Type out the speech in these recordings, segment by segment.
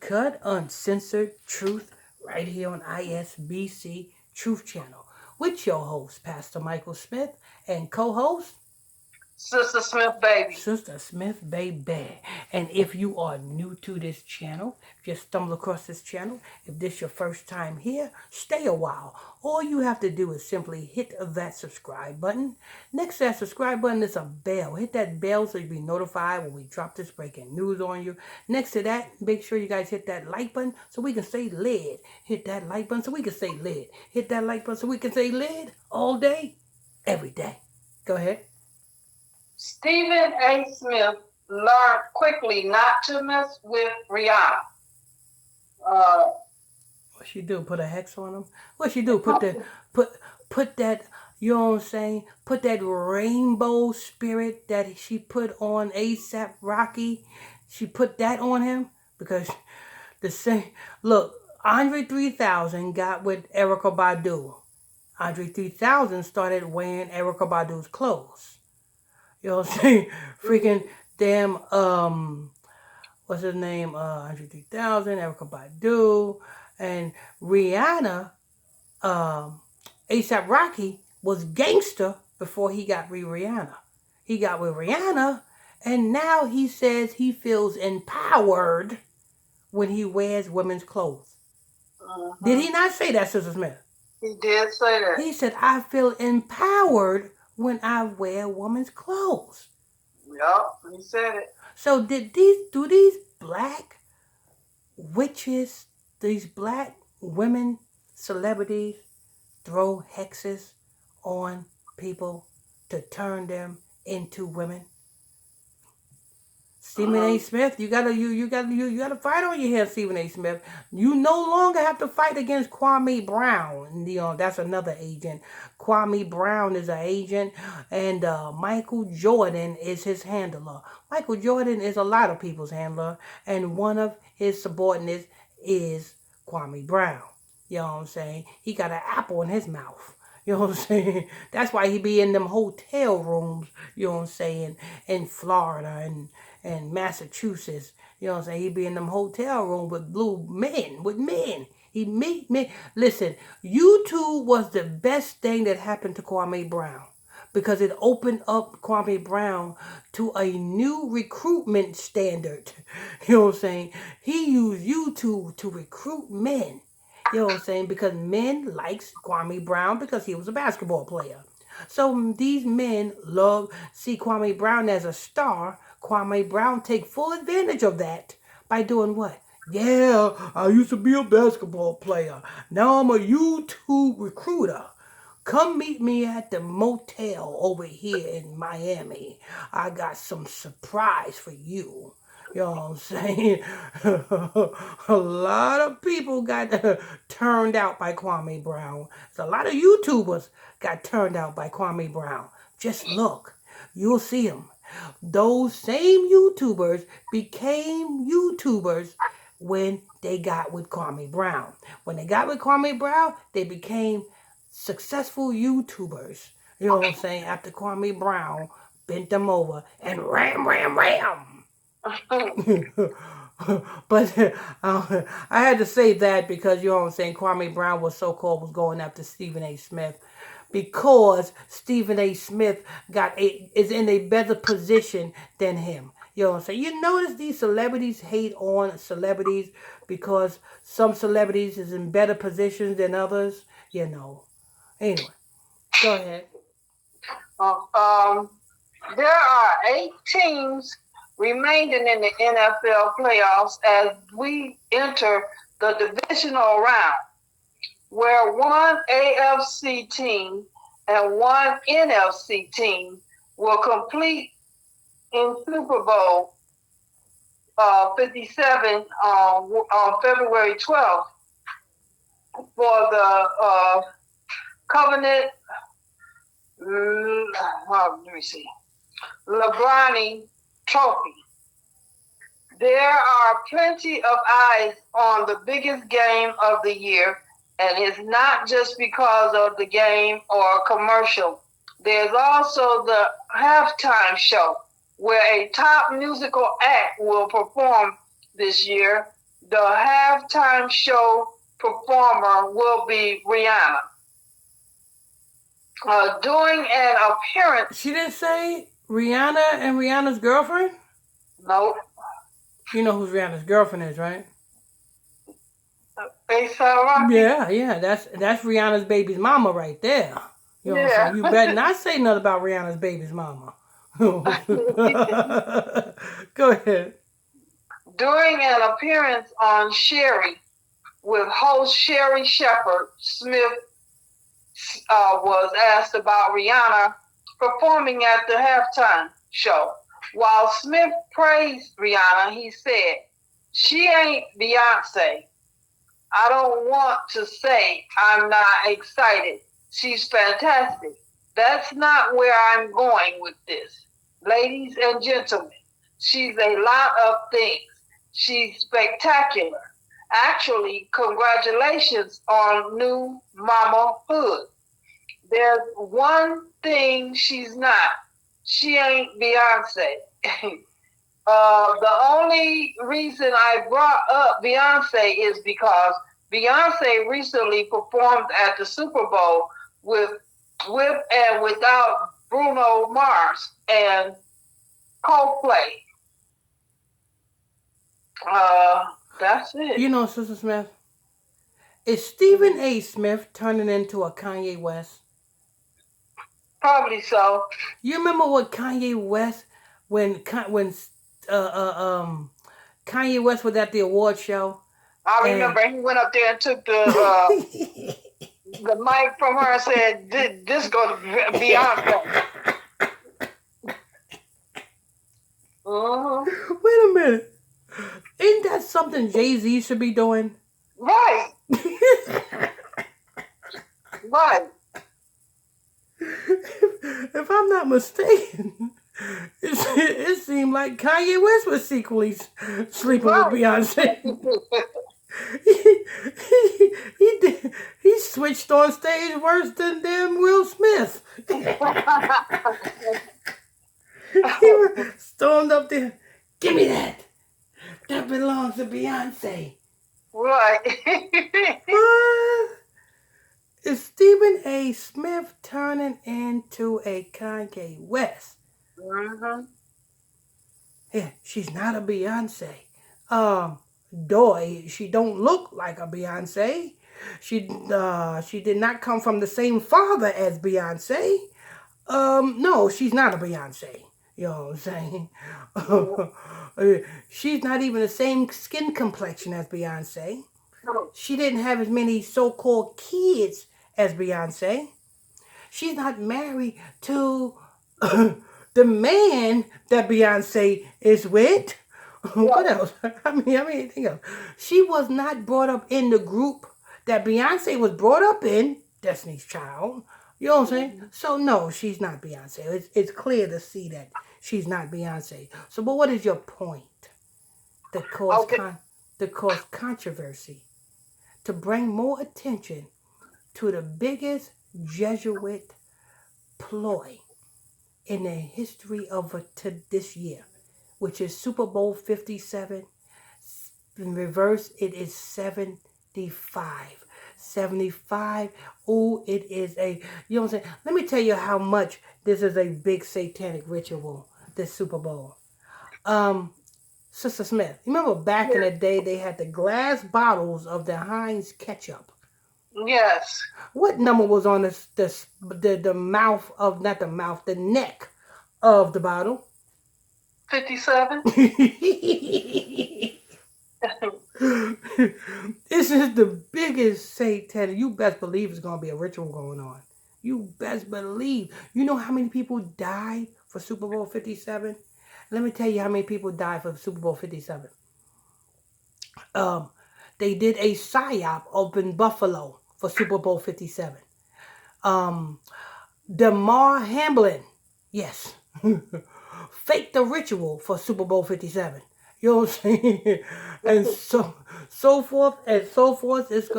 uncut, uncensored truth right here on ISBC Truth Channel with your host, Pastor Michael Smith, and co-host Sister Smith, baby. Sister Smith, baby. And if you are new to this channel, just stumble across this channel, if this your first time here, stay a while. All you have to do is simply hit that subscribe button. Next to that subscribe button is a bell. Hit that bell so you'll be notified when we drop this breaking news on you. Next to that, make sure you guys hit that like button so we can stay lit. Hit that like button so we can stay lit. Hit that like button so we can stay lit all day, every day. Go ahead. Stephen A. Smith learned quickly not to mess with Rihanna. Uh, What she do? Put a hex on him? What she do? Put that. You know what I'm saying? Put that rainbow spirit that she put on ASAP Rocky. She put that on him because the same. Look, Andre 3000 got with Erica Badu. Andre 3000 started wearing Erica Badu's clothes. You know what I'm saying? Freaking damn. What's his name? Andre 3000, Erica Badu, and Rihanna. ASAP Rocky was gangster before he got with Rihanna. He got with Rihanna, and now he says he feels empowered when he wears women's clothes. Did he not say that, Sister Smith? He did say that. He said, I feel empowered when I wear women's clothes. Yup, he said it. So do these black witches, these black women celebrities throw hexes on people to turn them into women? Stephen A. Smith, you gotta fight on your hands, Stephen A. Smith. You no longer have to fight against Kwame Brown. That's another agent. Kwame Brown is an agent, and Michael Jordan is his handler. Michael Jordan is a lot of people's handler, and one of his subordinates is Kwame Brown. You know what I'm saying? He got an apple in his mouth. You know what I'm saying? That's why he be in them hotel rooms, you know what I'm saying, in Florida and Massachusetts. You know what I'm saying? He be in them hotel rooms with men. He meet men. Listen, YouTube was the best thing that happened to Kwame Brown because it opened up Kwame Brown to a new recruitment standard. You know what I'm saying? He used YouTube to recruit men. You know what I'm saying? Because men likes Kwame Brown because he was a basketball player. So these men see Kwame Brown as a star. Kwame Brown take full advantage of that by doing what? Yeah, I used to be a basketball player. Now I'm a YouTube recruiter. Come meet me at the motel over here in Miami. I got some surprise for you. You know what I'm saying? A lot of people got turned out by Kwame Brown. A lot of YouTubers got turned out by Kwame Brown. Just look. You'll see them. Those same YouTubers became YouTubers when they got with Kwame Brown. When they got with Kwame Brown, they became successful YouTubers. You know what I'm saying? After Kwame Brown bent them over and ram. But I had to say that because, you know what I'm saying, Kwame Brown was going after Stephen A. Smith because Stephen A. Smith is in a better position than him. You know what I'm saying? You notice these celebrities hate on celebrities because some celebrities is in better positions than others. Anyway, go ahead. There are 8 teams remaining in the NFL playoffs as we enter the divisional round, where one AFC team and one NFC team will complete in Super Bowl 57 on February 12th for the Covenant. Let me see. LeBron Trophy. There are plenty of eyes on the biggest game of the year, and it's not just because of the game or commercial. There's also the halftime show, where a top musical act will perform this year. The halftime show performer will be Rihanna. Doing an appearance. She didn't say Rihanna and Rihanna's girlfriend? Nope. You know who Rihanna's girlfriend is, right? A$AP Rocky? Yeah, that's Rihanna's baby's mama right there. You know what I'm saying? You better not say nothing about Rihanna's baby's mama. Go ahead. During an appearance on Sherry with host Sherry Shepherd, Smith was asked about Rihanna performing at the halftime show. While Smith praised Rihanna, he said, "She ain't Beyonce. I don't want to say I'm not excited. She's fantastic. That's not where I'm going with this. Ladies and gentlemen, she's a lot of things. She's spectacular. Actually, congratulations on new mamahood. There's one thing she's not. She ain't Beyonce." The only reason I brought up Beyonce is because Beyonce recently performed at the Super Bowl with and without Bruno Mars and Coldplay. That's it. You know, Sister Smith, is Stephen A. Smith turning into a Kanye West? Probably so. You remember what Kanye West when Kanye West was at the award show? I remember he went up there and took the the mic from her and said, "This goes to Beyonce." Wait a minute. Ain't that something Jay-Z should be doing? Right. Right. If I'm not mistaken, it seemed like Kanye West was secretly sleeping with Beyonce. He switched on stage worse than damn Will Smith. He stormed up there. "Give me that. That belongs to Beyonce." Right. What? Is Stephen A. Smith turning into a Kanye West? Mm-hmm. Yeah, she's not a Beyonce. She don't look like a Beyonce. She did not come from the same father as Beyonce. No, she's not a Beyonce. You know what I'm saying? She's not even the same skin complexion as Beyonce. She didn't have as many so-called kids as Beyonce. She's not married to the man that Beyonce is with. What else? I mean, think of. She was not brought up in the group that Beyonce was brought up in, Destiny's Child. You know what I'm saying? So no, she's not Beyonce. It's clear to see that she's not Beyonce. So, but what is your point? To cause controversy, to bring more attention to the biggest Jesuit ploy in the history of this year, which is Super Bowl 57. In reverse, it is 75. 75. Oh, it is you know what I'm saying? Let me tell you how much this is a big satanic ritual, this Super Bowl. Sister Smith, you remember back in the day they had the glass bottles of the Heinz ketchup? Yes. What number was on the mouth of, not the mouth, the neck of the bottle? 57. This is the biggest satanic. You best believe it's going to be a ritual going on. You best believe. You know how many people died for Super Bowl 57? Let me tell you how many people died for Super Bowl 57. They did a psyop up in Buffalo for Super Bowl 57. Damar Hamlin, yes, faked the ritual for Super Bowl 57. You know what I'm saying? And so forth and so forth. It's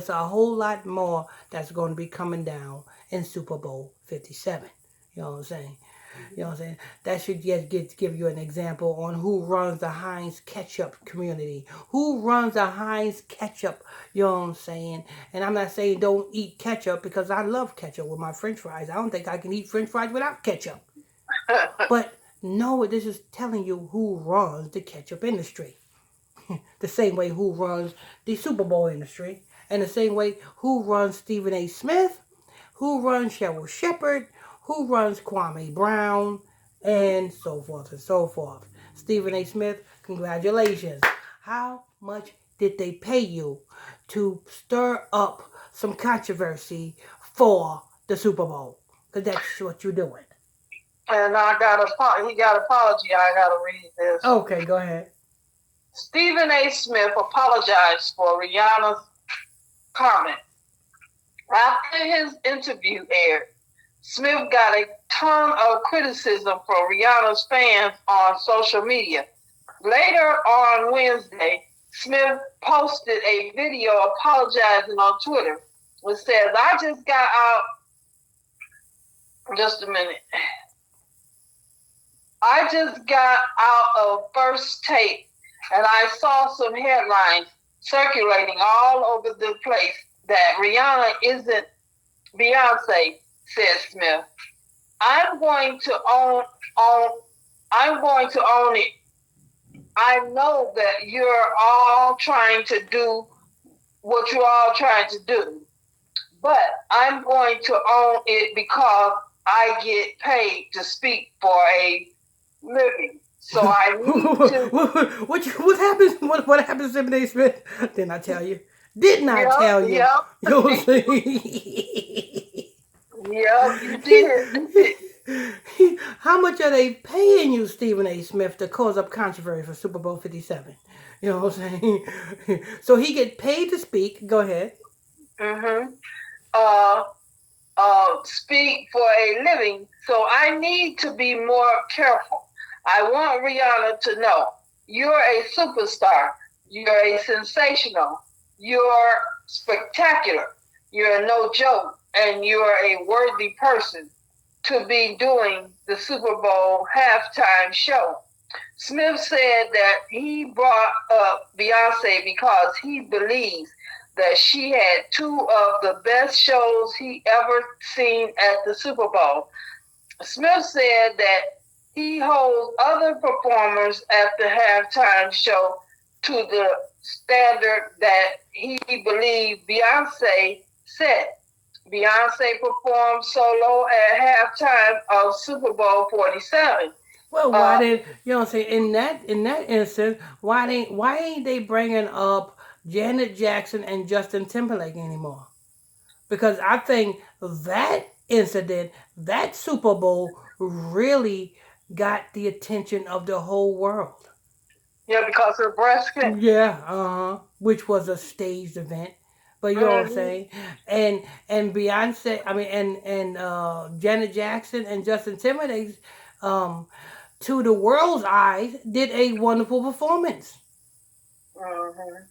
a whole lot more that's going to be coming down in Super Bowl 57. You know what I'm saying? You know what I'm saying? That should just give you an example on who runs the Heinz ketchup community. Who runs the Heinz ketchup, you know what I'm saying? And I'm not saying don't eat ketchup because I love ketchup with my french fries. I don't think I can eat french fries without ketchup. But no, this is telling you who runs the ketchup industry. The same way who runs the Super Bowl industry. And the same way who runs Stephen A. Smith, who runs Cheryl Shepard, who runs Kwame Brown, and so forth and so forth. Stephen A. Smith, congratulations. How much did they pay you to stir up some controversy for the Super Bowl? Because that's what you're doing. And he got an apology. I got to read this. Okay, go ahead. Stephen A. Smith apologized for Rihanna's comment. After his interview aired, Smith got a ton of criticism from Rihanna's fans on social media. Later on Wednesday, Smith posted a video apologizing on Twitter, which says, I just got out. Just a minute. I just got out of First Take and I saw some headlines circulating all over the place that Rihanna isn't Beyonce, said Smith. I'm going to own it. I know that you're all trying to do what you're all trying to do, but I'm going to own it because I get paid to speak for a living. So I need to. What happens? What happens to Stephen A. Smith? Didn't I tell you? Didn't I tell you? Yep. You know what I'm saying? Yep, you did. How much are they paying you, Stephen A. Smith, to cause up controversy for Super Bowl 57? You know what I'm saying? So he get paid to speak. Go ahead. Speak for a living. So I need to be more careful. I want Rihanna to know you're a superstar. You're a sensational. You're spectacular. You're no joke. And you're a worthy person to be doing the Super Bowl halftime show. Smith said that he brought up Beyonce because he believes that she had two of the best shows he ever seen at the Super Bowl. Smith said that he holds other performers at the halftime show to the standard that he believed Beyonce set. Beyonce performed solo at halftime of Super Bowl 47. Well, why did you know what I'm saying? In that instance, why ain't they bringing up Janet Jackson and Justin Timberlake anymore? Because I think that incident, that Super Bowl, really got the attention of the whole world. Yeah, because of breast cancer. Yeah, which was a staged event. But you know what I'm saying? And Beyonce, I mean, and Janet Jackson and Justin Timberlake, to the world's eyes, did a wonderful performance.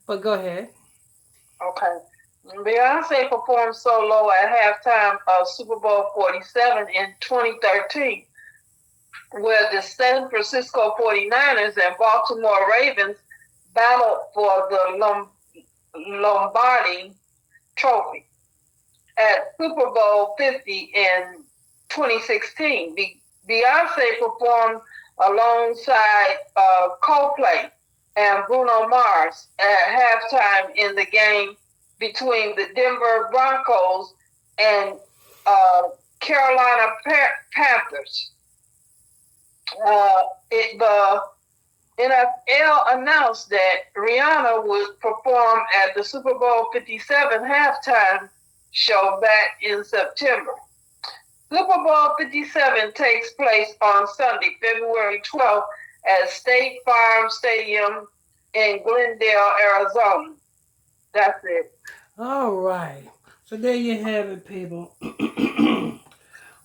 But go ahead. Okay. Beyonce performed solo at halftime of Super Bowl 47 in 2013, where the San Francisco 49ers and Baltimore Ravens battled for the Lombardi Trophy. At Super Bowl 50 in 2016, Beyonce performed alongside Coldplay and Bruno Mars at halftime in the game between the Denver Broncos and Carolina Panthers. The NFL announced that Rihanna would perform at the Super Bowl 57 halftime show back in September. Super Bowl 57 takes place on Sunday, February 12th at State Farm Stadium in Glendale, Arizona. That's it. All right. So there you have it, people.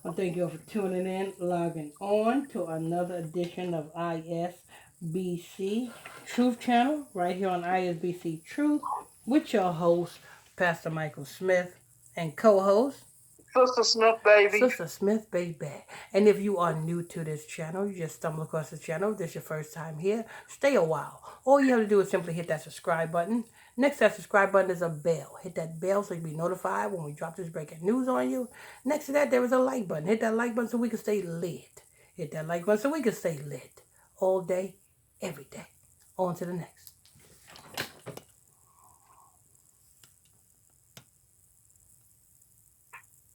Well, thank you all for tuning in, logging on to another edition of ISBC Truth Channel, right here on ISBC Truth, with your host, Pastor Michael Smith, and co-host, Sister Smith, baby. Sister Smith, baby. And if you are new to this channel, you just stumble across the channel, this is your first time here, stay a while. All you have to do is simply hit that subscribe button. Next to that subscribe button is a bell. Hit that bell so you can be notified when we drop this breaking news on you. Next to that, there is a like button. Hit that like button so we can stay lit. Hit that like button so we can stay lit. All day, every day. On to the next.